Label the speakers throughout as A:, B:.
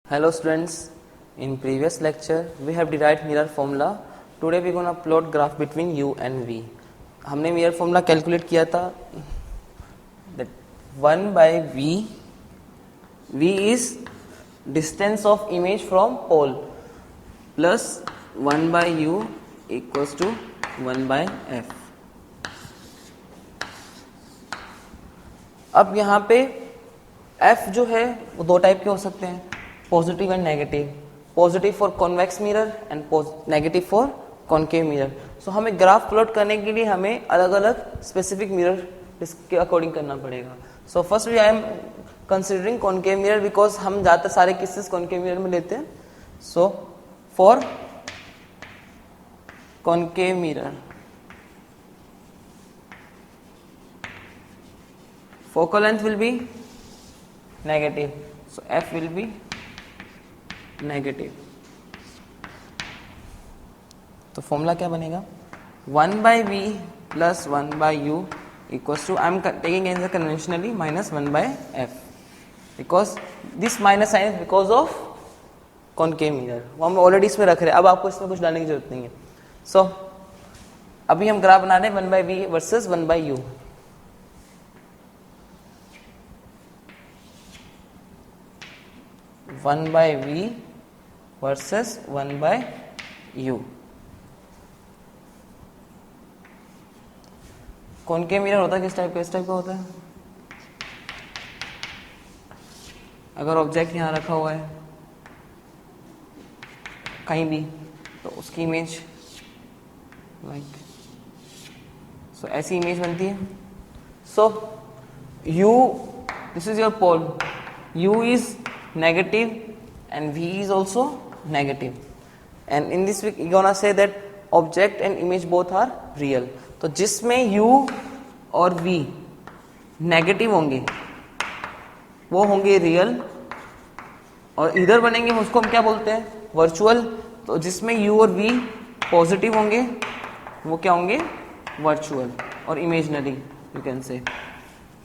A: Hello students, in previous lecture we have derived mirror formula. Today we gonna plot graph between u and v. हमने mirror formula calculate किया था that 1 by v is distance of image from pole plus 1 by u equals to 1 by f. अब यहाँ पे f जो है वो दो टाइप के हो सकते हैं, positive and negative. Positive for convex mirror and negative for concave mirror. So हमें ग्राफ प्लॉट करने के लिए हमें अलग अलग स्पेसिफिक मिरर इसके अकॉर्डिंग करना पड़ेगा. So first we I am considering concave mirror because हम ज़्यादातर सारे केसेस कॉन्केव मिरर में लेते हैं. So for concave mirror focal length will be negative, so f will be negative. तो फॉर्मूला क्या बनेगा? 1 by v plus 1 by u equals to, I am taking answer conventionally, minus 1 by f, because this minus sign is because of concave mirror. वो हम already इसमें रख रहे हैं, अब आपको इसमें कुछ डालने की जरूरत नहीं है. सो अभी हम ग्राफ बना रहे हैं 1 by v versus 1 by u. 1 by v versus 1 by u. Concave mirror होता है किस टाइप का? इस टाइप का होता है. अगर ऑब्जेक्ट यहाँ रखा हुआ है कहीं भी तो उसकी इमेज लाइक सो ऐसी इमेज बनती है. So u, this is your pole, u is negative and v is also negative, and in this we gonna say that object and image both are real. तो जिसमें u और v negative होंगे वो होंगे real, और इधर बनेंगे उसको हम क्या बोलते हैं? वर्चुअल. तो जिसमें u और v पॉजिटिव होंगे वो क्या होंगे? वर्चुअल और इमेजनरी यू कैन से.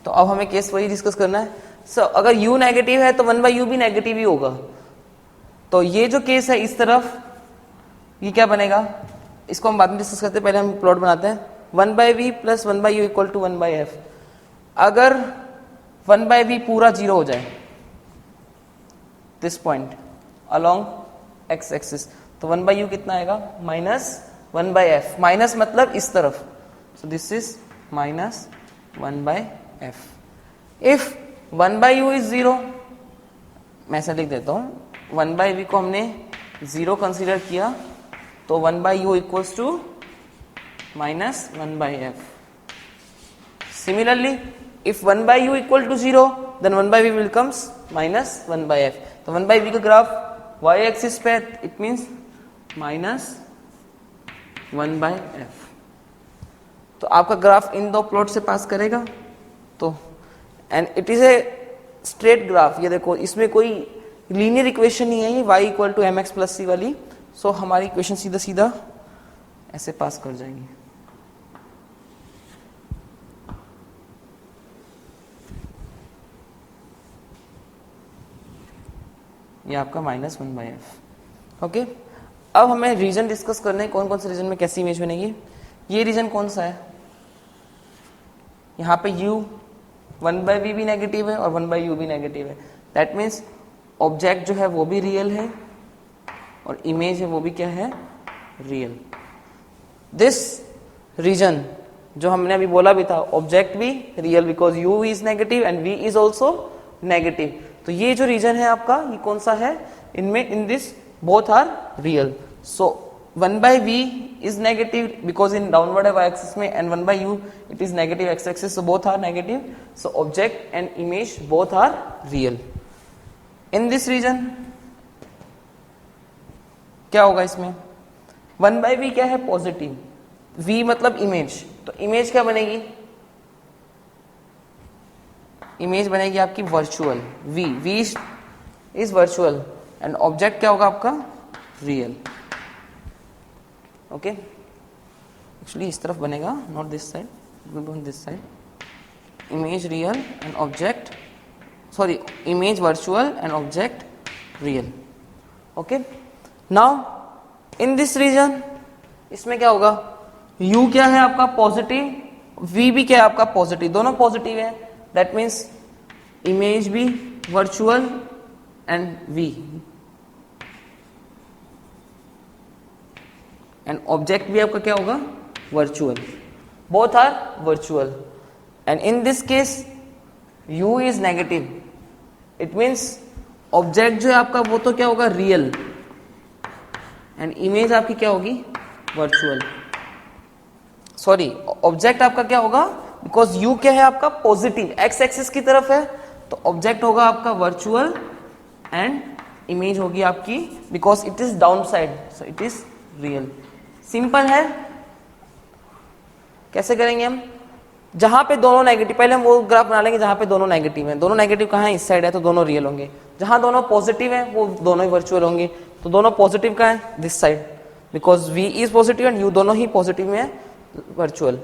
A: तो अब हमें केस वही डिस्कस करना है. सो अगर u नेगेटिव है तो 1 by u भी नेगेटिव ही होगा. तो ये जो केस है इस तरफ ये क्या बनेगा इसको हम बाद में डिस्कस करते हैं, पहले हम प्लॉट बनाते हैं. 1 by v plus 1 by u equal to 1 by f. अगर 1 by v पूरा जीरो हो जाए this point along x axis, तो 1 by u कितना आएगा? Minus 1 by f. माइनस मतलब इस तरफ, सो this is minus 1 by f. If 1 by u is zero, मैं ऐसा लिख देता हूं, 1 by v को हमने जीरो कंसीडर किया तो 1 by u equals to minus 1 by f. Similarly if 1 by u equal to zero then 1 by v will comes minus 1 by f. तो 1 by v का ग्राफ y एक्सिस पे it means minus 1 by f. तो आपका graph इन दो plot से पास करेगा. तो and it is a straight graph. ये देखो इसमें कोई लीनियर इक्वेशन नहीं है, ये y equal to mx plus C वाली. सो हमारी इक्वेशन सीधा सीधा ऐसे पास कर जाएंगी. ये आपका माइनस 1 by f. ओके, अब हमें रीजन डिस्कस करना है, कौन कौन से रीजन में कैसी इमेज बनेगी. ये रीजन कौन सा है? यहाँ पे u 1 by v भी नेगेटिव है और 1 by u भी नेगेटिव है. दैट मीन्स ऑब्जेक्ट जो है वो भी रियल है और इमेज है वो भी क्या है? रियल. दिस रीजन जो हमने अभी बोला भी था, ऑब्जेक्ट भी real because u is negative and v is also negative. तो ये जो रीजन है आपका ये कौन सा है? इनमें in this both are real. So 1 by v is negative because in downward y axis में, and 1 by u it is negative x axis, so both are negative. So object and image both are real. In this region क्या होगा इसमें? 1 by v क्या है? Positive. v मतलब image, तो image क्या बनेगी? इमेज बनेगी आपकी virtual. v is virtual and object क्या होगा आपका? रियल. ओके, एक्चुअली इस तरफ बनेगा, not this side, this side. Image real and object, sorry, image virtual and object real. Okay, now in this region इसमें क्या होगा, u क्या है आपका पॉजिटिव, v भी क्या है आपका पॉजिटिव, दोनों पॉजिटिव है. दैट मीन्स इमेज भी virtual and v and object भी आपका क्या होगा virtual. Both are virtual and in this case u is negative. It means object जो है आपका वो तो क्या होगा रियल एंड इमेज आपकी क्या होगी वर्चुअल. सॉरी, ऑब्जेक्ट आपका क्या होगा, बिकॉज u क्या है आपका पॉजिटिव, x एक्सिस की तरफ है, तो ऑब्जेक्ट होगा आपका वर्चुअल एंड इमेज होगी आपकी because it is down side, so it is real. Simple है. कैसे करेंगे हम, जहां पे दोनों नेगेटिव, पहले हम वो ग्राफ बना लेंगे जहां पे दोनों नेगेटिव हैं. दोनों नेगेटिव कहाँ है, इस साइड है, तो दोनों रियल होंगे. जहां दोनों पॉजिटिव है वो दोनों ही वर्चुअल होंगे. तो दोनों पॉजिटिव कहाँ है, this side, because v is positive and u दोनों ही पॉजिटिव में है, वर्चुअल.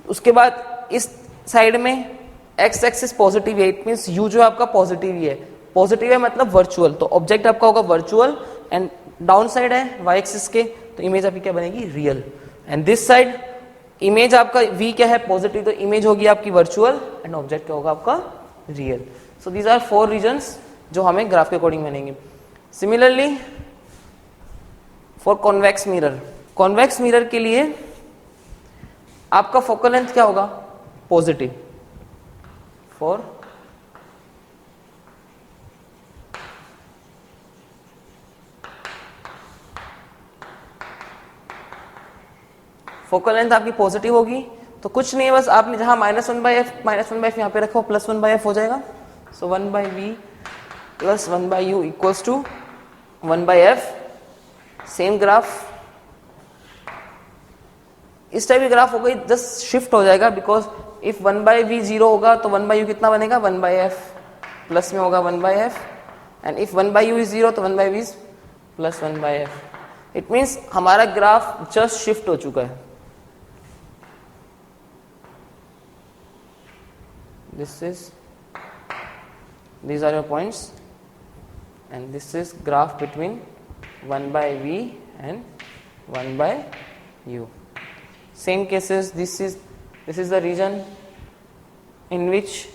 A: उसके बाद इस साइड में x एक्सिस पॉजिटिव है, इट मीन्स u जो आपका पॉजिटिव ही है, पॉजिटिव है मतलब वर्चुअल, तो ऑब्जेक्ट आपका होगा वर्चुअल एंड डाउन साइड है y एक्सिस के, तो इमेज आपकी क्या बनेगी real. And this side image आपका v क्या है पॉजिटिव, तो इमेज होगी आपकी वर्चुअल एंड ऑब्जेक्ट क्या होगा आपका real. So these are 4 reasons जो हमें ग्राफ के अकॉर्डिंग बनेंगे. Similarly for convex mirror, convex mirror के लिए आपका फोकल लेंथ क्या होगा पॉजिटिव. फॉर फोकल लेंथ आपकी पॉजिटिव होगी, तो कुछ नहीं है, बस आपने जहां -1/f यहाँ पे रखो, +1/f हो जाएगा. So 1/v plus 1/u equals to 1/f. Same graph, इस टाइप की ग्राफ हो गई, जस्ट शिफ्ट हो जाएगा, बिकॉज इफ 1/v 0 होगा तो 1/u कितना बनेगा 1/f, प्लस में होगा 1/f, and if 1/u is 0 तो 1/v is plus 1/f. It means हमारा ग्राफ जस्ट शिफ्ट हो चुका है. these are your points and this is graph between 1/v and 1/u. Same cases, this is the region in which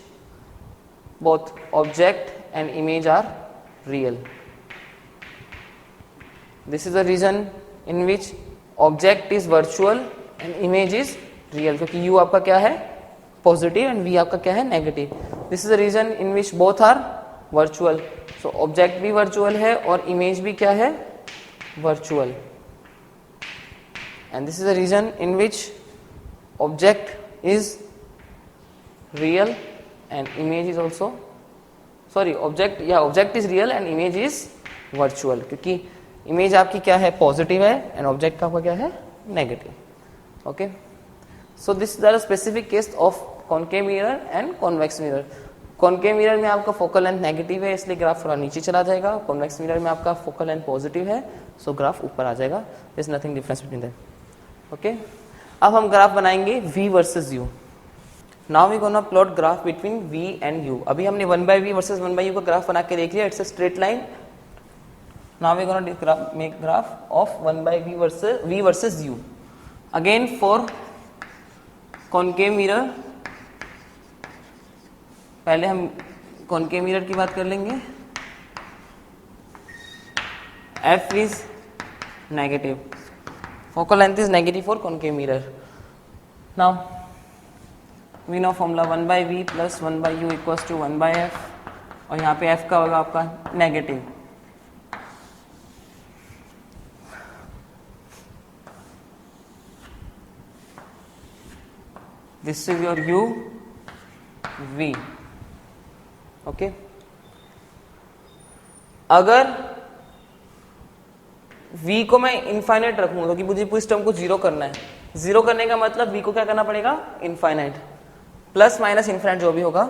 A: both object and image are real. This is the region in which object is virtual and image is real, क्योंकि u आपका क्या है positive and v आपका क्या है negative. This is the region in which both are virtual, so object भी virtual है और इमेज भी क्या है virtual. And this is the region in which object is real and image is also, sorry object is real and image is virtual, क्योंकि image आपकी क्या है पॉजिटिव है एंड ऑब्जेक्ट आपका क्या है negative. Okay, so this are specific case of concave mirror and convex mirror. Concave mirror में आपका फोकल लेंथ नेगेटिव है, इसलिए ग्राफ थोड़ा नीचे चला जाएगा. कॉन्वेक्स मिरर में आपका फोकल लेंथ पॉजिटिव है, सो ग्राफ ऊपर आ जाएगा. There is nothing difference between them. Okay, अब हम ग्राफ बनाएंगे v versus u. Now we gonna plot graph between v and u. अभी हमने 1/v वर्सेस 1/u का ग्राफ बना के देख लिया, it's a straight line. Now we gonna make graph of 1/v versus u. Again for concave mirror, पहले हम concave mirror की बात कर लेंगे. f is negative, focal length is negative for concave mirror. Now we know formula 1/v plus 1/u equals to 1/f, और यहाँ पे f का होगा आपका negative. This is your u, v. Okay, अगर v को मैं इनफाइनाइट रखूंगा, क्योंकि मुझे इस टर्म को जीरो करना है. जीरो करने का मतलब v को क्या करना पड़ेगा इनफाइनाइट, प्लस माइनस इनफाइनाइट जो भी होगा.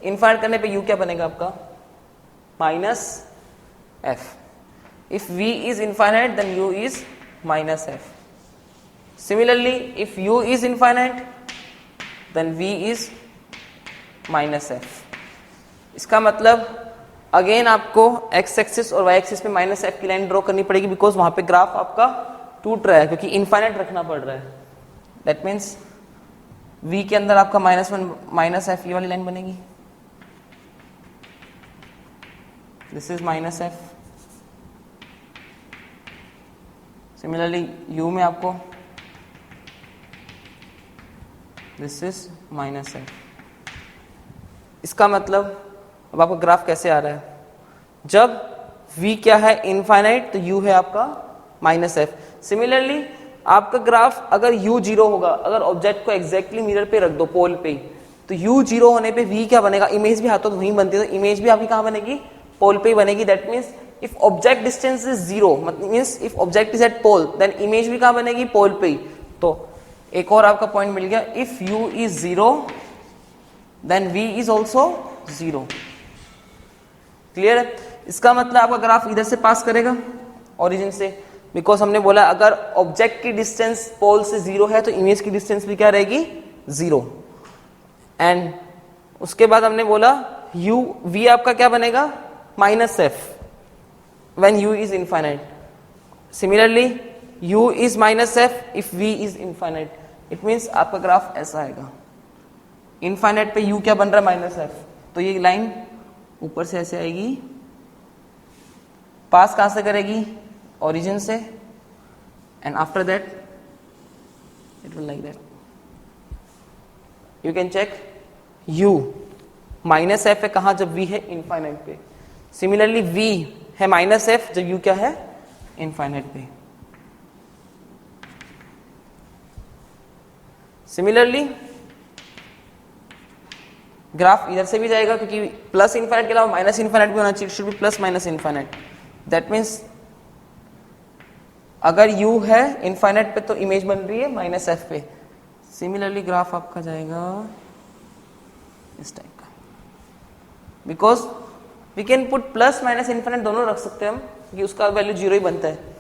A: इनफाइनाइट करने पे u क्या बनेगा आपका minus f. If v is infinite then u is minus f. Similarly if u is infinite then v is minus f. इसका मतलब अगेन आपको एक्स एक्सिस और वाई एक्सिस पे माइनस एफ की लाइन ड्रॉ करनी पड़ेगी, बिकॉज वहां पे ग्राफ आपका टूट रहा है, क्योंकि इनफाइनाइट रखना पड़ रहा है। दैट मीन्स v के अंदर आपका -1 माइनस एफ, ये वाली लाइन बनेगी, this is minus F. Similarly u में आपको दिस इज माइनस एफ। इसका मतलब अब आपका ग्राफ कैसे आ रहा है, जब v क्या है इनफाइनाइट तो u है आपका माइनस एफ। सिमिलरली आपका ग्राफ अगर u 0 होगा, अगर ऑब्जेक्ट को एग्जैक्टली मिरर पे रख दो पोल पे, तो u 0 होने पे v क्या बनेगा, इमेज भी हाथों वहीं बनती है, तो इमेज भी आपकी कहां बनेगी, पोल पे ही बनेगी। That means if object distance is 0, मतलब means if object is at pole, then image भी कहां बनेगी, पोल पे ही। तो एक और आपका पॉइंट मिल गया, if u is 0 then v is also 0। Clear है? इसका मतलब आपका ग्राफ इधर से पास करेगा ओरिजिन से, बिकॉज हमने बोला अगर ऑब्जेक्ट की डिस्टेंस पोल से 0 है तो इमेज की डिस्टेंस भी क्या रहेगी, 0। एंड उसके बाद हमने बोला u v आपका क्या बनेगा, minus F when u is infinite. Similarly u is minus F if v is infinite. It means आपका ग्राफ ऐसा आएगा, इनफाइनाइट पे u क्या बन रहा है, माइनस एफ, तो ये लाइन ऊपर से ऐसे आएगी, पास कहां से करेगी, ओरिजिन से, and after that it will like that. You can check u minus F है कहां, जब v है इनफाइनाइट पे। सिमिलरली v है माइनस एफ जब u क्या है, इनफाइनाइट पे। सिमिलरली ग्राफ इधर से भी जाएगा, क्योंकि प्लस इनफाइनाइट के अलावा माइनस इनफाइनाइट भी होना चाहिए, should be plus minus infinite. That means अगर u है इनफाइनाइट पे तो इमेज बन रही है माइनस एफ पे। सिमिलरली ग्राफ आपका जाएगा इस टाइप का, because we can put plus minus infinite दोनों रख सकते हैं हम, क्योंकि उसका वैल्यू 0 ही बनता है,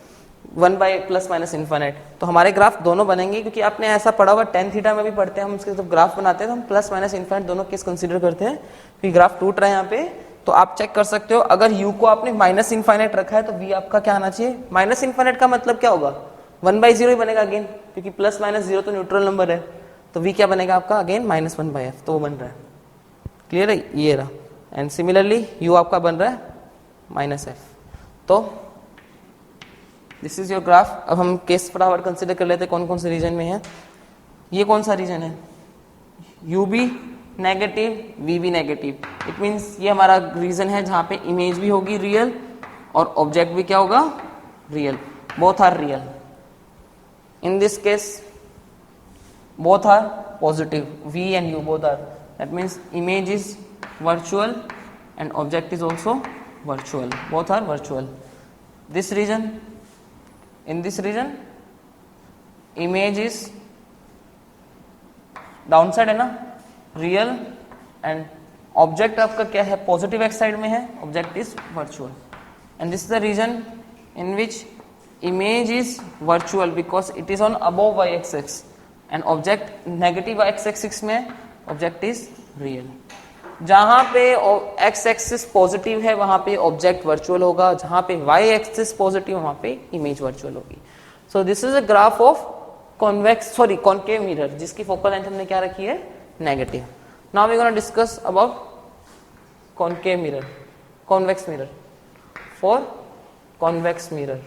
A: 1 बाय प्लस माइनस इनफाइनाइट। तो हमारे ग्राफ दोनों बनेंगे, क्योंकि आपने ऐसा पढ़ा हुआ tan थीटा में भी पढ़ते हैं हम, उसके जब ग्राफ बनाते हैं तो हम प्लस माइनस इनफाइनाइट दोनों केस कंसीडर करते हैं, क्योंकि ग्राफ टूट रहा है यहाँ पे। तो आप चेक कर सकते हो, अगर u को आपने माइनस इनफाइनाइट रखा है तो v आपका क्या आना चाहिए, माइनस इनफाइनाइट का मतलब क्या होगा, 1/0 ही बनेगा अगेन, क्योंकि प्लस माइनस 0 तो न्यूट्रल नंबर है, तो v क्या बनेगा आपका अगेन -1/f, तो वो बन रहा है। क्लियर है, ये रहा। एंड सिमिलरली u आपका बन रहा है -f। तो दिस इज योर ग्राफ। अब हम केस फटाफट कंसिडर कर लेते हैं कौन कौन से रीजन में है। ये कौन सा रीजन है, u भी नेगेटिव, v भी नेगेटिव। इट मीन्स ये हमारा रीजन है जहां पे इमेज भी होगी रियल और ऑब्जेक्ट भी क्या होगा, real, both are real. In this case both are positive, v and u both are, that means image is virtual and object is also virtual, both are virtual. This region, in this region image is downside है ना, real, and object आपका क्या है, positive x side में है, object is virtual. And this is the region in which image is virtual because it is on above y axis and object negative x axis में object is real. जहां पे x axis positive है वहां पे object virtual होगा, जहां पे y axis positive वहां पे इमेज वर्चुअल होगी। So this is a graph of concave mirror, जिसकी फोकल लेंथ हमने क्या रखी है, negative. Now we gonna discuss about concave mirror, convex mirror. For convex mirror,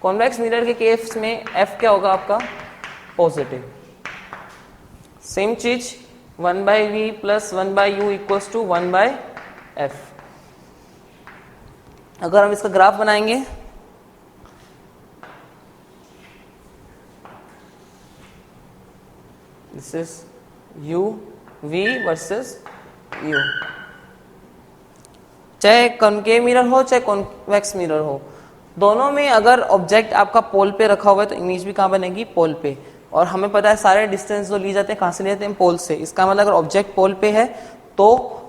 A: convex mirror के केस में f क्या होगा आपका, पॉजिटिव। सेम चीज 1/v plus 1/u equals to 1/f। अगर हम इसका ग्राफ बनाएंगे, this is u v versus u। चाहे कॉनकेव मिरर हो चाहे कॉन्वेक्स मिरर हो, दोनों में अगर ऑब्जेक्ट आपका पोल पे रखा हुआ है तो इमेज भी कहां बनेगी, पोल पे। और हमें पता है सारे डिस्टेंस जो ली जाते हैं कहां से लिए जाते हैं, पोल से। इसका मतलब अगर ऑब्जेक्ट पोल पे है तो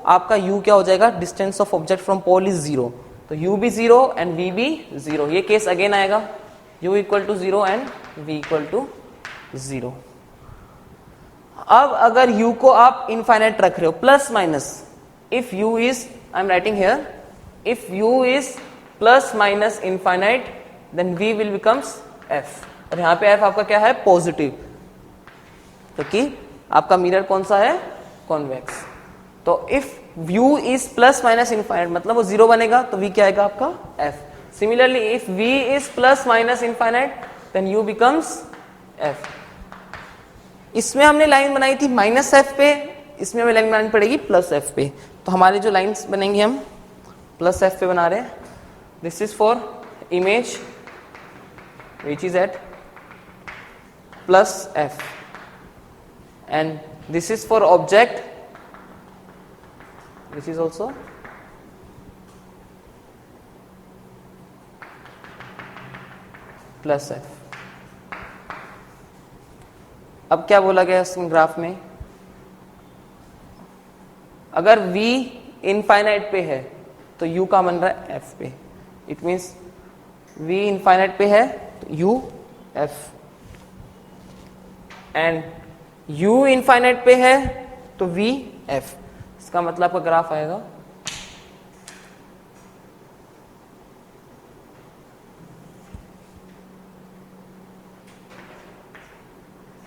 A: आपका u क्या हो जाएगा, distance of object from pole is 0, तो u भी 0 एंड v भी 0। ये केस अगेन आएगा, u equal to 0 and v equal to 0। अब अगर u को आप इनफाइनाइट रख रहे हो, plus minus, if u is I am writing here if u is plus minus infinite then v will becomes f, और यहाँ पे f आपका क्या है, पॉजिटिव, क्योंकि आपका मिरर कौन सा है, कॉन्वेक्स। तो if u is plus minus infinite मतलब वो 0 बनेगा, तो v क्या आएगा आपका f। Similarly if v is plus minus infinite then u becomes f। इसमें हमने लाइन बनाई थी माइनस f पे, इसमें हमें लाइन बनानी पड़ेगी प्लस f पे। तो हमारी जो लाइंस बनेंगी हम प्लस f पे बना रहे हैं। This is for image which is at plus f, and this is for object which is also plus f। अब क्या बोला गया इस ग्राफ में, अगर v इनफाइनाइट पे है तो u का बन रहा है f पे, इट मीन्स v इनफाइनाइट पे है तो u f, and u infinite पे है तो v f। इसका मतलब आपका ग्राफ आएगा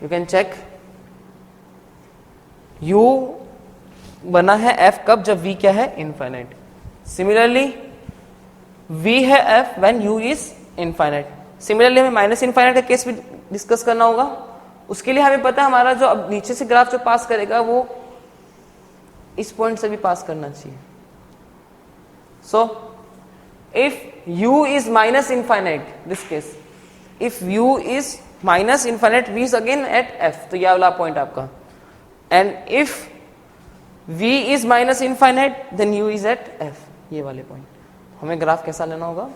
A: यू कैन चेक, u बना है f कब, जब v क्या है, इनफाइनाइट। सिमिलरली v है f when u is infinite. Similarly हमें माइनस इनफाइनाइट का केस भी डिस्कस करना होगा। उसके लिए हमें पता है हमारा जो अब नीचे से ग्राफ जो पास करेगा वो इस पॉइंट से भी पास करना चाहिए। So if u is minus infinite, this case if u is minus infinite, v is again at f, तो यह वाला पॉइंट आपका, and if v is minus infinite then u is at f, ये वाले point. हमें graph कैसा लेना होगा,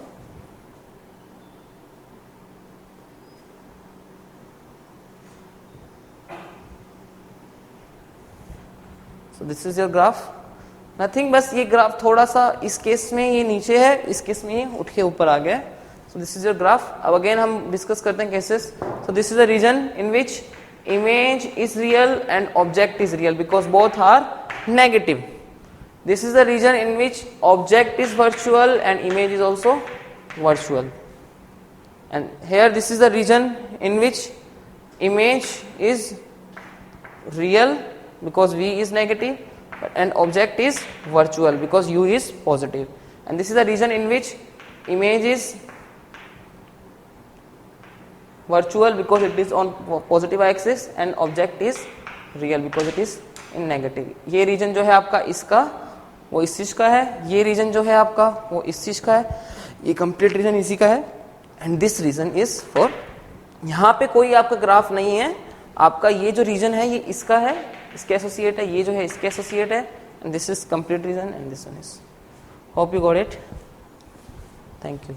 A: so this is your graph, nothing, बस ये ग्राफ थोड़ा सा इस केस में ये नीचे है, इस केस में ये उठ के ऊपर आ गया। so this is your graph। अब अगेन हम डिस्कस करते हैं cases. so this is a region in which image is real and object is real because both are negative। this is the region in which object is virtual and image is also virtual, and here this is the region in which image is real because v is negative and object is virtual because u is positive, and this is the region in which image is virtual because it is on positive axis and object is real because it is in negative। ये reason जो है आपका इसका वो इस चीज का है, ये रीजन जो है आपका वो इस चीज का है, ये कंप्लीट रीजन इसी का है, and this region is for, यहाँ पे कोई आपका ग्राफ नहीं है, आपका ये जो रीजन है ये इसका है, इसके एसोसिएट है, ये जो है इसके एसोसिएट है, and this is complete region and this one is. Hope you got it, thank you.